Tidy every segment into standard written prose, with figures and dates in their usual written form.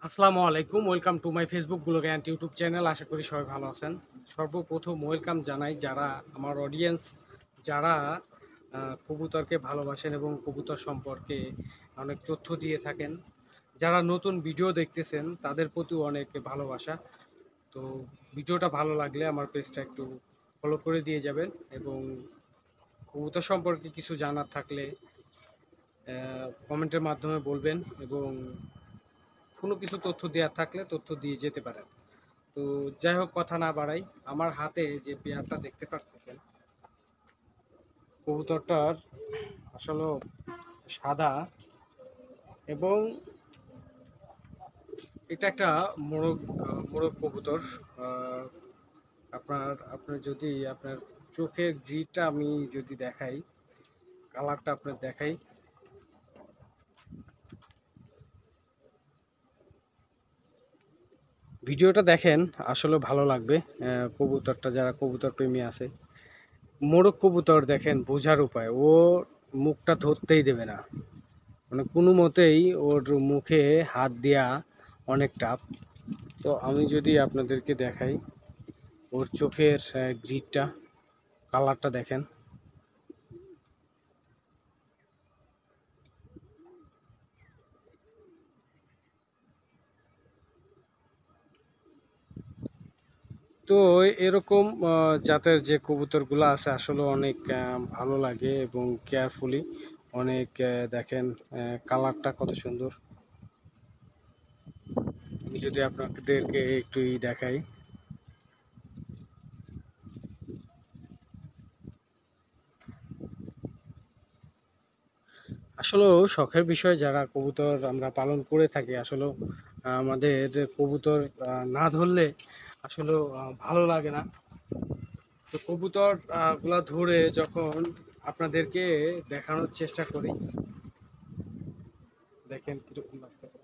আসসালামু আলাইকুম। Welcome to my Facebook blog and YouTube channel. আশা করি সবাই ভালো আছেন। সর্বপ্রথম ওয়েলকাম জানাই যারা আমার অডিয়েন্স, যারা কবুতরকে ভালোবাসেন এবং কবুতর সম্পর্কে অনেক তথ্য দিয়ে থাকেন। যারা নতুন ভিডিও দেখতেছেন তাদের প্রতিও অনেক ভালোবাসা। তো ভিডিওটা ভালো লাগলে আমার পেজটা একটু ফলো করে দিয়ে যাবেন এবং কবুতর সম্পর্কে কিছু জানার থাকলে কমেন্টের মাধ্যমে বলবেন এবং কোনো কিছু তথ্য দেওয়ার থাকলে তথ্য দিয়ে যেতে পারেন। তো যাই হোক, কথা না বাড়াই, আমার হাতে যে পেয়ারটা দেখতে পাচ্ছেন, কবুতরটার আসলে সাদা এবং এটা একটা মোরগ মোরগ কবুতর। আহ, আপনার যদি আপনার চোখের গ্রিডটা আমি যদি দেখাই, কালারটা আপনার দেখাই, ভিডিওটা দেখেন, আসলে ভালো লাগবে। কবুতরটা, যারা কবুতর প্রেমী আছে, মোরগ কবুতর দেখেন বোঝার উপায়, ও মুখটা ধরতেই দেবে না, মানে কোনো মতেই ওর মুখে হাত দেয়া অনেক টাফ। তো আমি যদি আপনাদেরকে দেখাই ওর চোখের গ্রিডটা, কালারটা দেখেন। তো এরকম জাতের যে কবুতরগুলো আছে আসলে অনেক ভালো লাগে এবং কেয়ারফুলি অনেক দেখেন কালারটা কত সুন্দর। আমি যদি আপনাদেরকে একটু দেখাই, আসলেও শখের বিষয়, যারা কবুতর আমরা পালন করে থাকি, আসলে আমাদের কবুতর না ধরলে আসলে ভালো লাগে না। তো কবুতর গুলা ধরে যখন আপনাদেরকে দেখানোর চেষ্টা করি, দেখেন কিরকম লাগতেছে।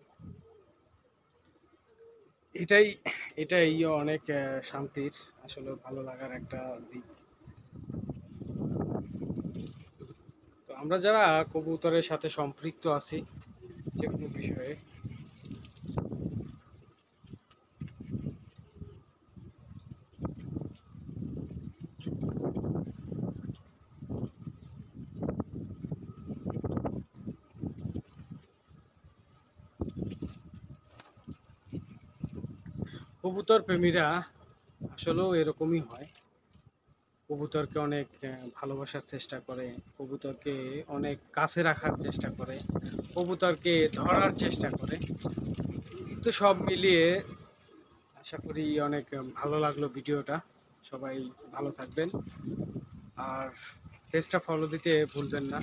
এটাই এটাই অনেক শান্তির, আসলে ভালো লাগার একটা দিক। তো আমরা যারা কবুতরের সাথে সম্পৃক্ত আছি যে কোনো বিষয়ে, কবুতর প্রেমীরা আসলেও এরকমই হয়। কবুতরকে অনেক ভালোবাসার চেষ্টা করে, কবুতরকে অনেক কাছে রাখার চেষ্টা করে, কবুতরকে ধরার চেষ্টা করে। তো সব মিলিয়ে আশা করি অনেক ভালো লাগলো ভিডিওটা। সবাই ভালো থাকবেন আর পেজটা ফলো দিতে ভুলবেন না।